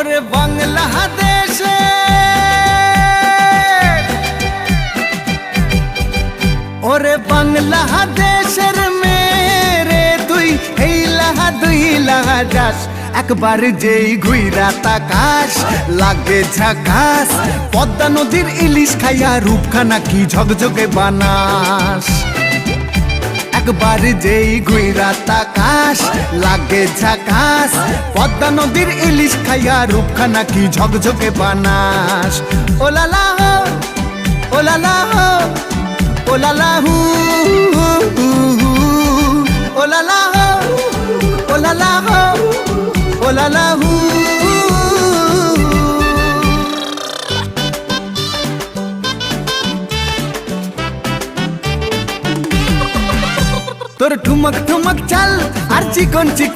ওরে বাংলাদেশে ওরে বাংলাদেশের মেরে তুই দুই লাহা যাস একবার যেই ঘুইরা তাকাস লাগে ঝাকাস পদ্মা নদীর ইলিশ খাইয়া রূপখানা কি ঝকঝকে বানাস একবার যেই ঘুইরা তাকাস লাগে ঝাকাস পদ্মা নদীর ইলিশ খাইয়া রূপখানা কি ঝকঝকে বানাস ওলালা হো ওলালা হো ওলালা হু ওলালা হো ওলালা হো ওলালা হু তোর ঠুমক ঠুমক চাল আর চিকন চিকন